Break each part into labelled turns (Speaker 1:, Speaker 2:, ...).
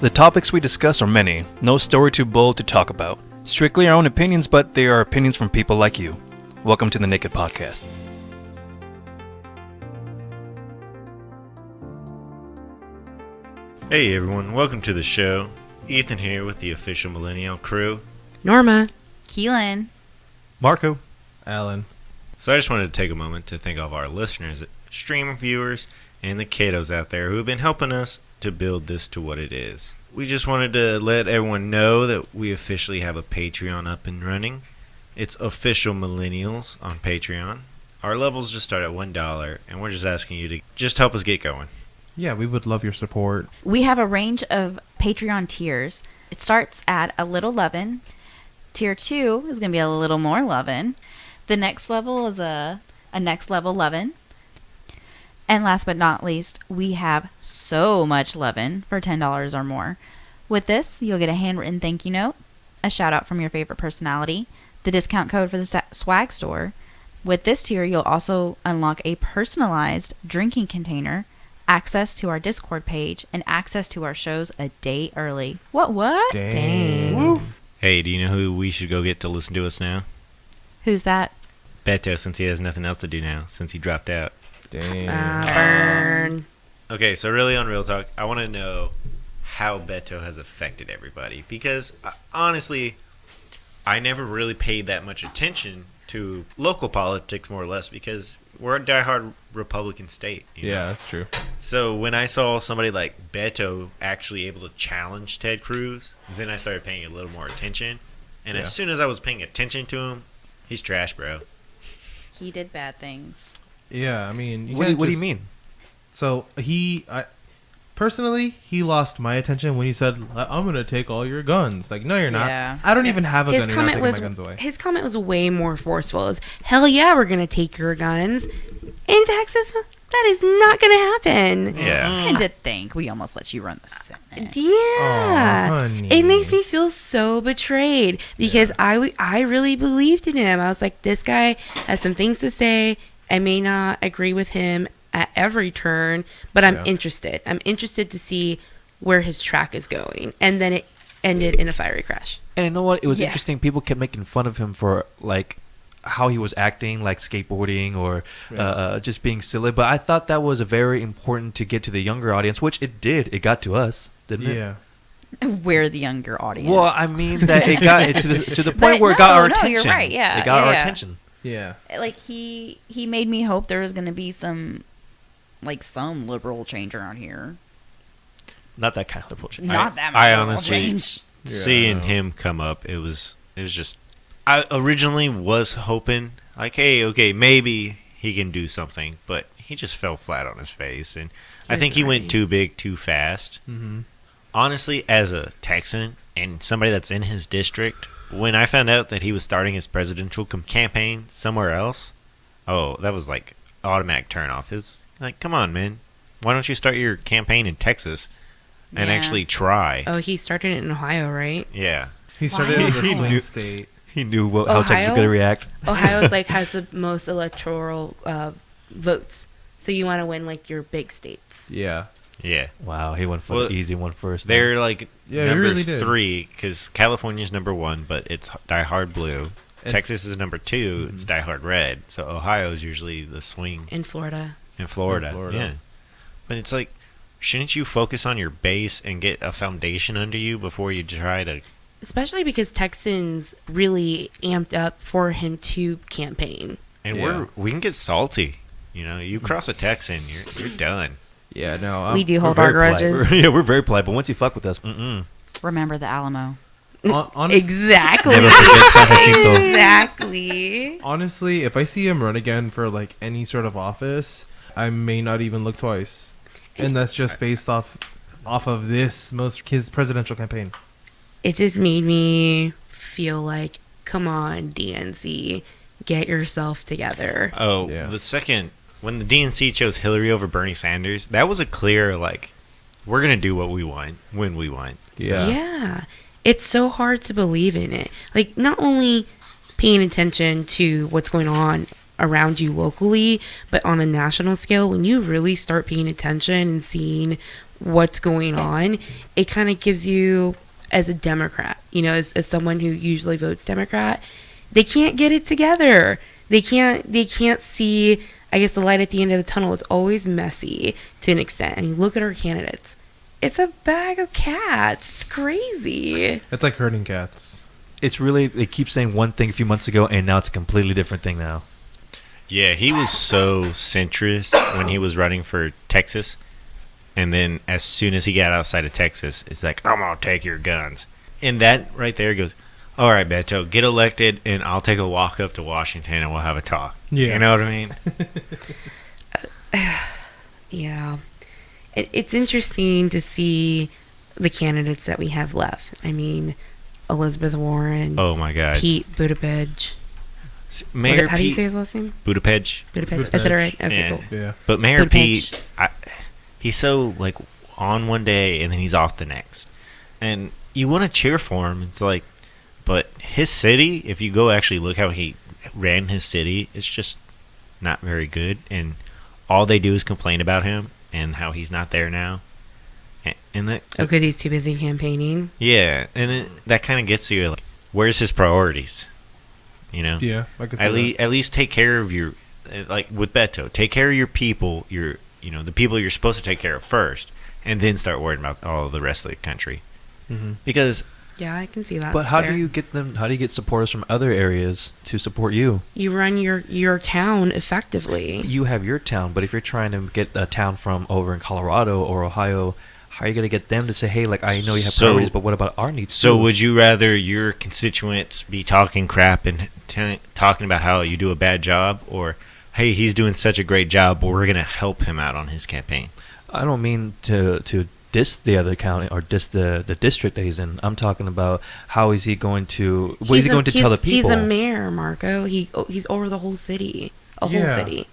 Speaker 1: The topics we discuss are many, no story too bold to talk about. Strictly our own opinions, but they are opinions from people like you. Welcome to the NAKE'd Podcast.
Speaker 2: Hey everyone, welcome to the show. Ethan here with the official Millennial crew.
Speaker 3: Norma.
Speaker 4: Kielyn.
Speaker 1: Marco.
Speaker 5: Alan.
Speaker 2: So I just wanted to take a moment to thank all of our listeners, stream viewers, and the kiddos out there who have been helping us to build this to what it is. We just wanted to let everyone know that we officially have a Patreon up and running. It's Official Millennials on Patreon. Our levels just start at $1, and we're just asking you to just help us get going.
Speaker 5: Yeah, we would love your support.
Speaker 4: We have a range of Patreon tiers. It starts at a little lovin'. Tier 2 is going to be a little more lovin'. The next level is a next level lovin'. And last but not least, we have so much lovin' for $10 or more. With this, you'll get a handwritten thank you note, a shout out from your favorite personality, the discount code for the swag store. With this tier, you'll also unlock a personalized drinking container, access to our Discord page, and access to our shows a day early. What?
Speaker 5: Dang.
Speaker 2: Hey, do you know who we should go get to listen to us now?
Speaker 4: Who's that?
Speaker 2: Beto, since he has nothing else to do now, since he dropped out.
Speaker 5: Dang.
Speaker 3: Burn.
Speaker 2: Okay, so really on Real Talk, I want to know how Beto has affected everybody. Because, honestly, I never really paid that much attention to local politics, more or less, because we're a diehard Republican state. You know?
Speaker 5: That's true.
Speaker 2: So when I saw somebody like Beto actually able to challenge Ted Cruz, then I started paying a little more attention. And as soon as I was paying attention to him, he's trash, bro.
Speaker 4: He did bad things.
Speaker 5: Yeah, I mean...
Speaker 1: What do you mean?
Speaker 5: So, personally, he lost my attention when he said, I'm going to take all your guns. Like, no, you're not.
Speaker 4: Yeah.
Speaker 5: I don't even have a gun.
Speaker 3: His
Speaker 5: You're not
Speaker 3: comment
Speaker 5: taking my guns away.
Speaker 3: His comment was way more forceful. As hell yeah, we're gonna take your guns in Texas. That is not gonna happen.
Speaker 2: Yeah.
Speaker 4: I did think we almost let you run the Senate.
Speaker 3: Yeah,
Speaker 5: Aw, honey.
Speaker 3: it makes me feel so betrayed because I really believed in him. I was like, this guy has some things to say. I may not agree with him at every turn, but I'm interested. I'm interested to see where his track is going. And then it ended in a fiery crash.
Speaker 1: And you know what? It was interesting. People kept making fun of him for, like, how he was acting, like skateboarding or just being silly. But I thought that was very important to get to the younger audience, which it did. It got to us, didn't it?
Speaker 5: Yeah.
Speaker 4: We're the younger audience.
Speaker 1: Well, I mean that it got it to the point where it got our attention.
Speaker 4: No, you're right. Yeah,
Speaker 1: it got our attention.
Speaker 5: Yeah.
Speaker 4: Like he made me hope there was going to be some liberal change around here.
Speaker 1: Not that kind of liberal change.
Speaker 4: Not that much
Speaker 2: I
Speaker 4: liberal
Speaker 2: honestly
Speaker 4: change.
Speaker 2: seeing him come up, it was just. I originally was hoping like, hey, okay, maybe he can do something, but he just fell flat on his face, and I think he went too big, too fast.
Speaker 5: Mm-hmm.
Speaker 2: Honestly, as a Texan and somebody that's in his district, when I found out that he was starting his presidential campaign somewhere else, that was like automatic turnoff. It's like, come on, man, why don't you start your campaign in Texas and actually try?
Speaker 3: Oh, he started it in Ohio, right?
Speaker 2: Yeah.
Speaker 5: He started
Speaker 4: Wow.
Speaker 5: with a swing state.
Speaker 1: He knew how Texas was going to react.
Speaker 3: Ohio's has the most electoral votes, so you want to win your big states.
Speaker 5: Yeah.
Speaker 2: Yeah.
Speaker 1: Wow, he went for the easy one first.
Speaker 2: They're
Speaker 5: he
Speaker 2: number
Speaker 5: really did.
Speaker 2: 3 because California's number 1, but it's Die Hard Blue. Texas is number 2. It's Die Hard Red. So Ohio's usually the swing.
Speaker 3: In Florida.
Speaker 2: In Florida. Yeah. But it's like, shouldn't you focus on your base and get a foundation under you before you try to...
Speaker 3: Especially because Texans really amped up for him to campaign.
Speaker 2: And we can get salty. You know, you cross a Texan, you're done.
Speaker 5: Yeah, no.
Speaker 3: We do hold our grudges.
Speaker 1: We're very polite, but once you fuck with us,
Speaker 4: Remember the Alamo.
Speaker 3: Exactly.
Speaker 1: Never forget San Jacinto.
Speaker 3: Exactly.
Speaker 5: Honestly, if I see him run again for any sort of office, I may not even look twice. And that's just based off of his presidential campaign.
Speaker 3: It just made me feel like, come on, DNC, get yourself together.
Speaker 2: Oh,
Speaker 5: Yeah.
Speaker 2: the second, when the DNC chose Hillary over Bernie Sanders, that was a clear, we're going to do what we want, when we want.
Speaker 5: Yeah.
Speaker 3: Yeah. It's so hard to believe in it. Not only paying attention to what's going on around you locally, but on a national scale, when you really start paying attention and seeing what's going on, it kind of gives you, as a Democrat, you know, as someone who usually votes Democrat, they can't get it together. They can't see, I guess, the light at the end of the tunnel. Is always messy to an extent. I mean, look at our candidates. It's a bag of cats. It's crazy.
Speaker 5: It's like herding cats.
Speaker 1: It's really, they keep saying one thing a few months ago, and now it's a completely different thing now.
Speaker 2: Yeah, he was so centrist when he was running for Texas. And then as soon as he got outside of Texas, it's like, I'm going to take your guns. And that right there goes, all right, Beto, get elected, and I'll take a walk up to Washington, and we'll have a talk.
Speaker 5: Yeah.
Speaker 2: You know what I mean?
Speaker 3: Yeah. It's interesting to see the candidates that we have left. I mean, Elizabeth Warren.
Speaker 2: Oh, my God.
Speaker 3: Pete Buttigieg.
Speaker 2: Mayor
Speaker 3: How do you
Speaker 2: Pete
Speaker 3: say his last name?
Speaker 2: Buttigieg.
Speaker 3: Buttigieg. I said it right? Okay,
Speaker 2: Yeah.
Speaker 3: cool.
Speaker 5: Yeah.
Speaker 2: But Mayor
Speaker 3: Buttigieg.
Speaker 2: Pete, he's so, like, on one day, and then he's off the next. And you want to cheer for him. It's like, but his city, if you go actually look how he ran his city, it's just not very good. And all they do is complain about him and how he's not there now. And that,
Speaker 3: Because he's too busy campaigning.
Speaker 2: yeah, and that kind of gets you, like, where's his priorities? You know?
Speaker 5: Yeah. I could say
Speaker 2: At least take care of your, like with Beto, take care of your people, the people you're supposed to take care of first, and then start worrying about all the rest of the country.
Speaker 5: Mm-hmm.
Speaker 2: Because
Speaker 3: Yeah, I can see that.
Speaker 1: But
Speaker 3: That's
Speaker 1: how
Speaker 3: fair.
Speaker 1: do you get them? How do you get supporters from other areas to support you?
Speaker 3: You run your town effectively.
Speaker 1: You have your town, but if you're trying to get a town from over in Colorado or Ohio, how are you going to get them to say, hey, like, I know you have priorities, but what about our needs?
Speaker 2: So
Speaker 1: too?
Speaker 2: would you rather your constituents be talking crap and talking about how you do a bad job, or hey, he's doing such a great job, but we're going to help him out on his campaign?
Speaker 1: I don't mean to diss the other county or diss the district that he's in. I'm talking about how is he going to what is he going to tell the people?
Speaker 3: He's a mayor, Marco. He's over the whole city. Whole city.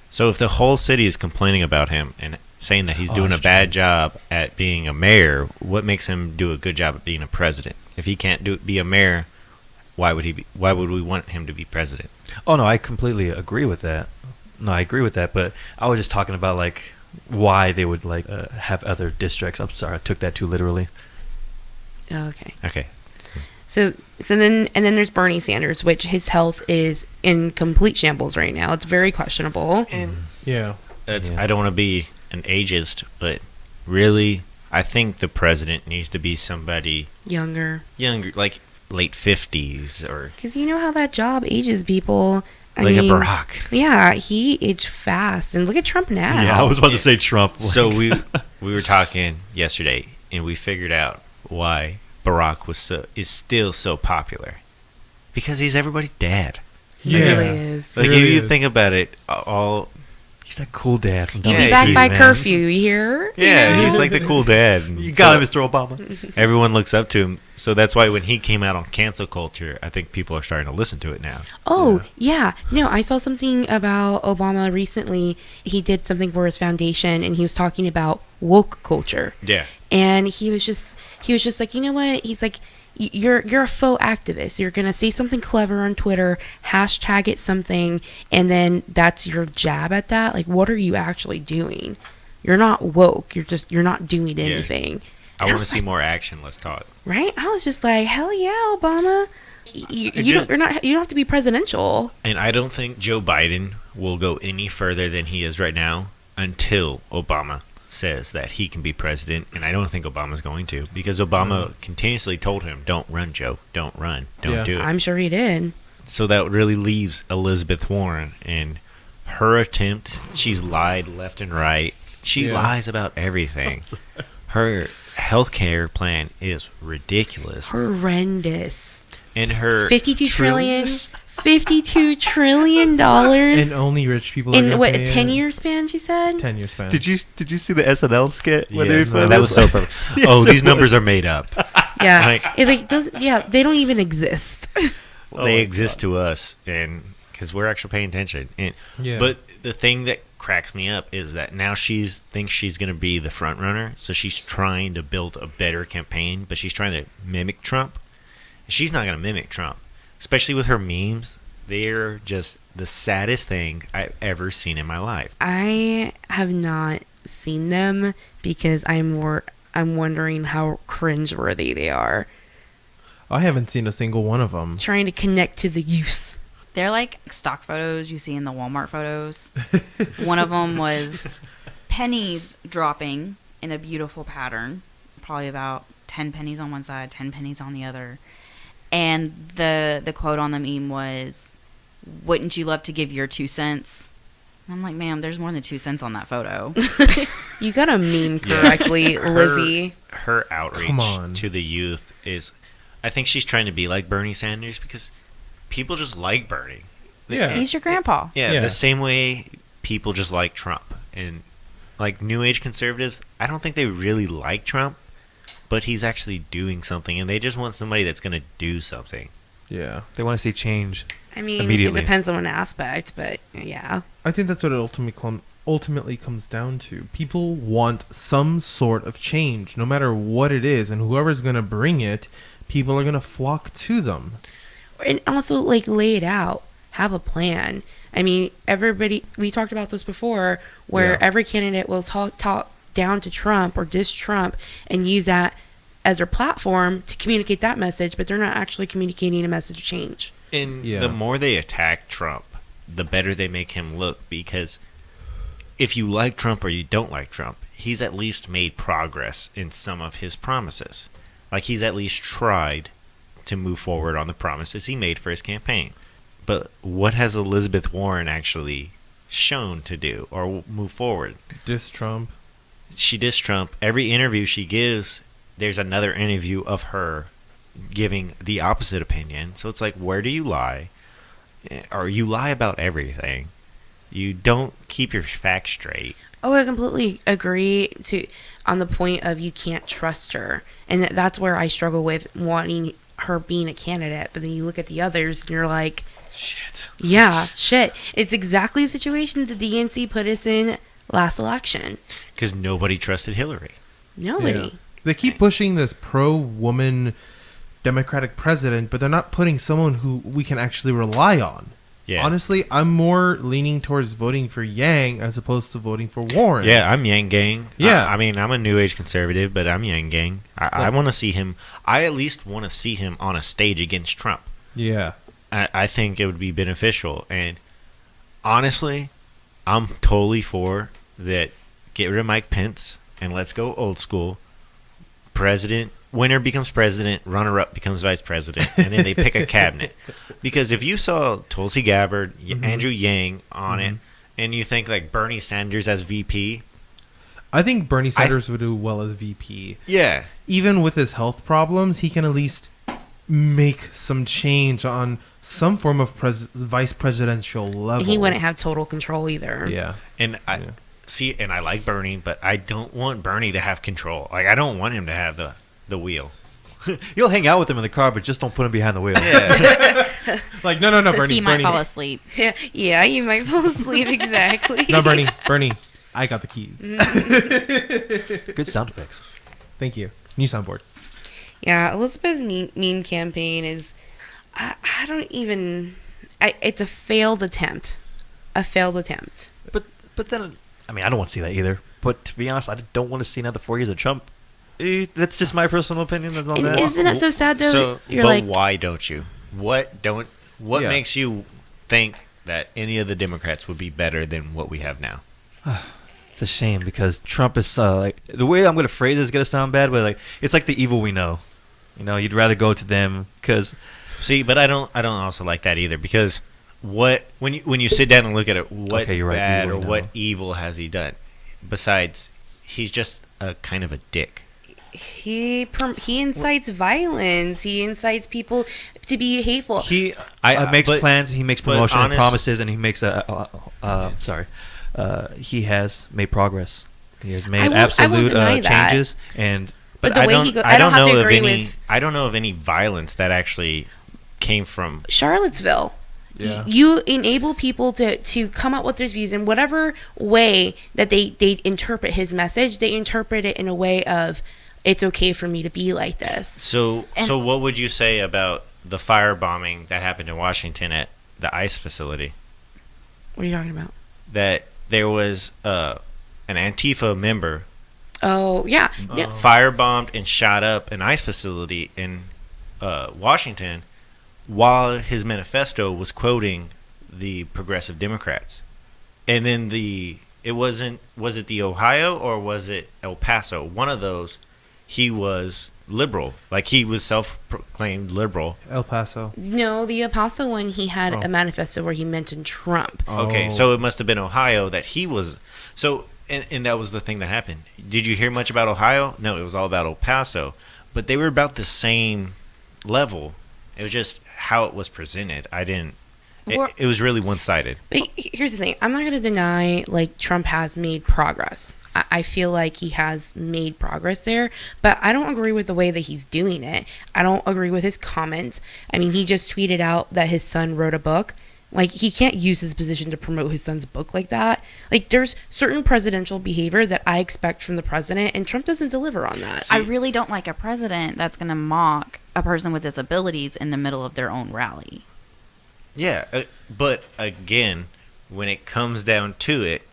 Speaker 2: So if the whole city is complaining about him and saying that he's doing a
Speaker 1: that's
Speaker 2: bad job at being a mayor, what makes him do a good job at being a president? If he can't be a mayor, why would we want him to be president?
Speaker 1: Oh no, I completely agree with that. No, I agree with that, but I was just talking about like why they would like have other districts. I'm sorry, I took that too literally.
Speaker 3: Oh, okay.
Speaker 2: Okay.
Speaker 3: So then there's Bernie Sanders, which his health is in complete shambles right now. It's very questionable.
Speaker 2: And
Speaker 5: Yeah.
Speaker 2: I don't want to be an ageist, but really, I think the president needs to be somebody
Speaker 3: Younger.
Speaker 2: like late 50s or
Speaker 3: Because you know how that job ages people. I
Speaker 2: like
Speaker 3: mean,
Speaker 2: a Barack.
Speaker 3: Yeah, he aged fast. And look at Trump now.
Speaker 1: Yeah, I was about to say Trump.
Speaker 2: So we were talking yesterday, and we figured out why Barack is still so popular, because he's everybody's dad.
Speaker 3: He really is.
Speaker 2: Like
Speaker 5: Really
Speaker 2: if you
Speaker 5: is.
Speaker 2: think about it, all
Speaker 1: he's that cool dad from
Speaker 3: He'll
Speaker 1: down
Speaker 3: be
Speaker 1: the
Speaker 3: back
Speaker 1: street,
Speaker 3: by
Speaker 1: man.
Speaker 3: curfew, you hear?
Speaker 2: yeah,
Speaker 3: You know?
Speaker 2: he's like the cool dad. And
Speaker 1: You got him,
Speaker 2: so
Speaker 1: Mr. Obama.
Speaker 2: everyone looks up to him. So that's why when he came out on cancel culture, I think people are starting to listen to it now.
Speaker 3: Oh, yeah. No, I saw something about Obama recently. He did something for his foundation, and he was talking about woke culture.
Speaker 2: Yeah.
Speaker 3: And he was just like, you know what? He's like, you're a faux activist. You're gonna say something clever on Twitter, hashtag it something, and then that's your jab at that. Like, what are you actually doing? You're not woke. You're not doing anything.
Speaker 2: I
Speaker 3: And
Speaker 2: want to
Speaker 3: was
Speaker 2: see
Speaker 3: like,
Speaker 2: more action. Let's talk.
Speaker 3: right? I was just like, hell yeah, Obama. You don't have to be presidential.
Speaker 2: And I don't think Joe Biden will go any further than he is right now until Obama says that he can be president. And I don't think Obama's going to, because Obama continuously told him, don't run, Joe. Don't run. Don't do it.
Speaker 3: I'm sure he did.
Speaker 2: So that really leaves Elizabeth Warren, and her attempt, she's lied left and right. She lies about everything. Her healthcare plan is ridiculous.
Speaker 3: Horrendous.
Speaker 2: And her
Speaker 3: $52 trillion
Speaker 5: And only rich people are
Speaker 3: in
Speaker 5: gonna
Speaker 3: what,
Speaker 5: pay
Speaker 3: a
Speaker 5: it.
Speaker 3: 10-year span, she said?
Speaker 5: 10-year span.
Speaker 1: Did you see the SNL skit? Where they
Speaker 2: Yes,
Speaker 1: put
Speaker 2: that
Speaker 1: this?
Speaker 2: was so perfect.
Speaker 1: Yes,
Speaker 2: Oh,
Speaker 1: it
Speaker 2: these numbers
Speaker 1: was.
Speaker 2: are made up.
Speaker 3: Yeah.
Speaker 2: Like-
Speaker 3: It's like those, they don't even exist.
Speaker 1: Oh
Speaker 2: They
Speaker 1: my
Speaker 2: exist
Speaker 1: God.
Speaker 2: to us, and because we're actually paying attention. And
Speaker 5: Yeah.
Speaker 2: But the thing that cracks me up is that now thinks she's going to be the front runner, so she's trying to build a better campaign, but she's trying to mimic Trump. She's not going to mimic Trump, especially with her memes. They're just the saddest thing I've ever seen in my life.
Speaker 3: I have not seen them because I'm wondering how cringeworthy they are.
Speaker 5: I haven't seen a single one of them.
Speaker 3: Trying to connect to the youth.
Speaker 4: They're like stock photos you see in the Walmart photos. One of them was pennies dropping in a beautiful pattern, probably about 10 pennies on one side, 10 pennies on the other. And the quote on the meme was, "Wouldn't you love to give your 2 cents?" And I'm like, ma'am, there's more than 2 cents on that photo.
Speaker 3: You got to meme correctly, Lizzie.
Speaker 2: Her outreach to the youth is, I think she's trying to be like Bernie Sanders because people just like Bernie.
Speaker 5: Yeah.
Speaker 4: He's your grandpa.
Speaker 2: Yeah, the same way people just like Trump. And like New Age conservatives, I don't think they really like Trump, but he's actually doing something, and they just want somebody that's going to do something.
Speaker 5: Yeah.
Speaker 1: They want to see change.
Speaker 3: I mean,
Speaker 1: immediately.
Speaker 3: it depends on an aspect, but yeah.
Speaker 5: I think that's what it ultimately comes down to. People want some sort of change, no matter what it is, and whoever's going to bring it, people are going to flock to them.
Speaker 3: And also, like, lay it out. Have a plan. I mean, everybody, we talked about this before, where every candidate will talk down to Trump or diss Trump and use that as their platform to communicate that message, but they're not actually communicating a message of change.
Speaker 2: And the more they attack Trump, the better they make him look, because if you like Trump or you don't like Trump, he's at least made progress in some of his promises. Like, he's at least tried to move forward on the promises he made for his campaign. But what has Elizabeth Warren actually shown to do or move forward?
Speaker 5: Diss Trump.
Speaker 2: She dissed Trump. Every interview she gives, there's another interview of her giving the opposite opinion. So it's like, where do you lie? Or you lie about everything. You don't keep your facts straight.
Speaker 3: Oh, I completely agree on the point of you can't trust her. And that's where I struggle with wanting her being a candidate. But then you look at the others and you're like,
Speaker 1: shit.
Speaker 3: Yeah, shit. It's exactly the situation the DNC put us in last election.
Speaker 2: Because nobody trusted Hillary.
Speaker 3: Nobody.
Speaker 5: Yeah. They keep pushing this pro-woman Democratic president, but they're not putting someone who we can actually rely on.
Speaker 2: Yeah.
Speaker 5: Honestly, I'm more leaning towards voting for Yang as opposed to voting for Warren.
Speaker 2: Yeah, I'm Yang Gang.
Speaker 5: Yeah.
Speaker 2: I mean, I'm a New Age conservative, but I'm Yang Gang. I want to see him. I at least want to see him on a stage against Trump.
Speaker 5: Yeah.
Speaker 2: I think it would be beneficial. And honestly, I'm totally for that. Get rid of Mike Pence and let's go old school. President, winner becomes president, runner-up becomes vice president, and then they pick a cabinet. Because if you saw Tulsi Gabbard, Andrew Yang on it, and you think like Bernie Sanders as VP,
Speaker 5: I think Bernie Sanders would do well as VP.
Speaker 2: yeah,
Speaker 5: Even with his health problems, he can at least make some change on some form of vice presidential level.
Speaker 3: He wouldn't have total control either.
Speaker 5: Yeah.
Speaker 2: and I like Bernie, but I don't want Bernie to have control. Like, I don't want him to have the wheel.
Speaker 1: You'll hang out with him in the car, but just don't put him behind the wheel.
Speaker 2: Yeah.
Speaker 5: Like, no, Bernie.
Speaker 4: He might
Speaker 5: Bernie.
Speaker 4: fall asleep.
Speaker 3: Yeah, you might fall asleep, exactly.
Speaker 5: No, Bernie. I got the keys.
Speaker 1: Good sound effects.
Speaker 5: Thank you. New soundboard.
Speaker 3: Yeah, Elizabeth's meme campaign is, I don't even, it's a failed attempt.
Speaker 1: But then, I mean, I don't want to see that either. But to be honest, I don't want to see another 4 years of Trump. That's just my personal opinion on that.
Speaker 3: Isn't it so sad though?
Speaker 2: So,
Speaker 3: You're
Speaker 2: but
Speaker 3: like,
Speaker 2: why don't you? What
Speaker 5: Yeah.
Speaker 2: makes you think that any of the Democrats would be better than what we have now?
Speaker 1: It's a shame because Trump is like, the way I'm going to phrase it is going to sound bad, but like, it's like the evil we know. You know, you'd rather go to them because.
Speaker 2: See, but I don't also like that either, because when you sit down and look at it, what
Speaker 1: Okay, you're right,
Speaker 2: bad
Speaker 1: evil
Speaker 2: or
Speaker 1: we
Speaker 2: what
Speaker 1: know.
Speaker 2: evil has he done? Besides, he's just a kind of a dick.
Speaker 3: he incites violence. He incites people to be hateful.
Speaker 1: He makes plans, he makes promotion and promises, and he makes he has made progress. He has made
Speaker 3: I won't
Speaker 1: absolute
Speaker 3: deny that.
Speaker 1: changes, and
Speaker 3: But the
Speaker 2: I
Speaker 3: way
Speaker 2: don't,
Speaker 3: he goes,
Speaker 2: I don't
Speaker 3: have
Speaker 2: know
Speaker 3: to
Speaker 2: of
Speaker 3: agree
Speaker 2: any.
Speaker 3: with
Speaker 2: I don't know of any violence that actually came from.
Speaker 3: Charlottesville.
Speaker 5: Yeah.
Speaker 3: You enable people to come up with their views in whatever way that they interpret his message. They interpret it in a way of, it's okay for me to be like this.
Speaker 2: So what would you say about the firebombing that happened in Washington at the ICE facility?
Speaker 3: What are you talking about?
Speaker 2: That there was an Antifa member
Speaker 3: Oh, yeah. Yeah.
Speaker 2: firebombed and shot up an ICE facility in Washington while his manifesto was quoting the progressive Democrats. And then was it the Ohio or was it El Paso? One of those, he was liberal. Like, he was self-proclaimed liberal.
Speaker 5: El Paso.
Speaker 3: No, the Apostle one, he had a manifesto where he mentioned Trump.
Speaker 2: Okay, so it must have been Ohio that he was. So, and that was the thing that happened. Did you hear much about Ohio? No, it was all about El Paso. But they were about the same level. It was just how it was presented. It was really one-sided.
Speaker 3: But here's the thing. I'm not going to deny, like, Trump has made progress. I feel like he has made progress there, but I don't agree with the way that he's doing it. I don't agree with his comments. I mean, he just tweeted out that his son wrote a book. Like, he can't use his position to promote his son's book like that. Like, there's certain presidential behavior that I expect from the president, and Trump doesn't deliver on that.
Speaker 4: I really don't like a president that's going to mock a person with disabilities in the middle of their own rally.
Speaker 2: Yeah, but again, when it comes down to it,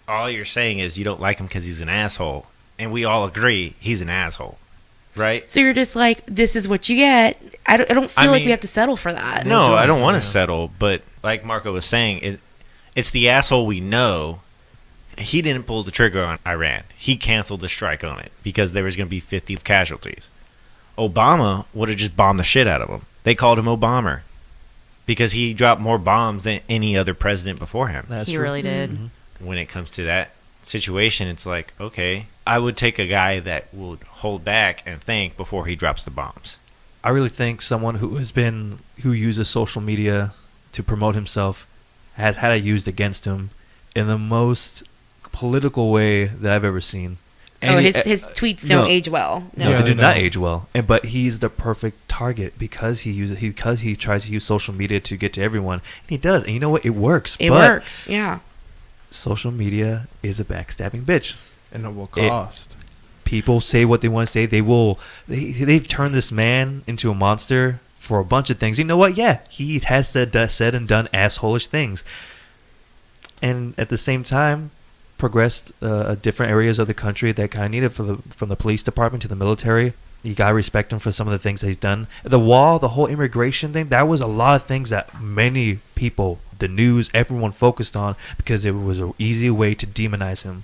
Speaker 2: all you're saying is you don't like him because he's an asshole. And we all agree he's an asshole, right?
Speaker 3: So you're just like, this is what you get. I don't feel like we have to settle for that.
Speaker 2: No, I don't want to settle. But like Marco was saying, it's the asshole we know. He didn't pull the trigger on Iran. He canceled the strike on it because there was going to be 50 casualties. Obama would have just bombed the shit out of him. They called him Obama because he dropped more bombs than any other president before him.
Speaker 4: He really did.
Speaker 3: Mm-hmm.
Speaker 2: When it comes to that situation, it's like, okay, I would take a guy that would hold back and think before he drops the bombs.
Speaker 1: I really think someone who uses social media to promote himself has had it used against him in the most political way that I've ever seen. And
Speaker 3: his tweets don't age well.
Speaker 1: No, they do not age well. But he's the perfect target because he tries to use social media to get to everyone. And he does. And you know what? It works.
Speaker 3: It works, yeah.
Speaker 1: Social media is a backstabbing bitch.
Speaker 5: And at what cost?
Speaker 1: People say what they want to say. They've turned this man into a monster for a bunch of things. You know what? Yeah, he has said and done assholish things. And at the same time, progressed different areas of the country that kind of needed from the police department to the military. You gotta respect him for some of the things that he's done. The wall, the whole immigration thing, that was a lot of things that many people, the news, everyone focused on because it was an easy way to demonize him.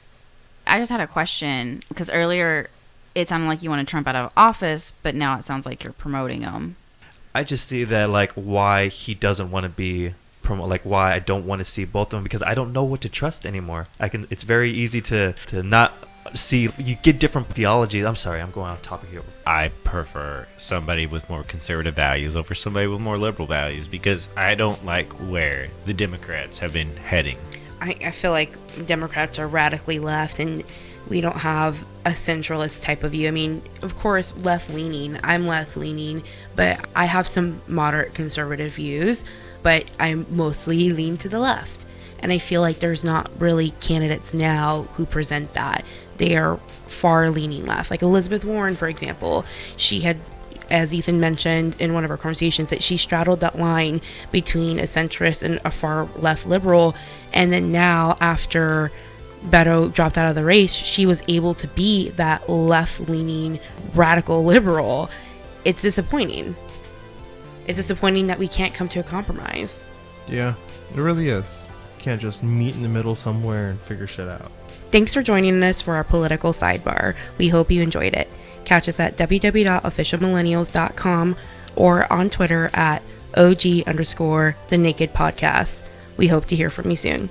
Speaker 4: I just had a question because earlier it sounded like you wanted Trump out of office, but now it sounds like you're promoting him.
Speaker 1: I just see that like why he doesn't want to be like why I don't want to see both of them because I don't know what to trust anymore. It's very easy to not see. You get different theologies. I'm sorry, I'm going off topic here.
Speaker 2: I prefer somebody with more conservative values over somebody with more liberal values because I don't like where the Democrats have been heading.
Speaker 3: I feel like Democrats are radically left and we don't have a centralist type of view. I mean, of course, left-leaning. I'm left-leaning, but I have some moderate conservative views, but I mostly lean to the left. And I feel like there's not really candidates now who present that. They are far leaning left. Like Elizabeth Warren, for example, she had, as Ethan mentioned in one of our conversations, that she straddled that line between a centrist and a far left liberal. And then now, after Beto dropped out of the race, she was able to be that left-leaning radical liberal. It's disappointing. It's disappointing that we can't come to a compromise.
Speaker 5: Yeah, it really is. You can't just meet in the middle somewhere and figure shit out.
Speaker 3: Thanks for joining us for our political sidebar. We hope you enjoyed it. Catch us at www.officialmillennials.com or on Twitter at OG_the NAKE'd podcast. We hope to hear from you soon.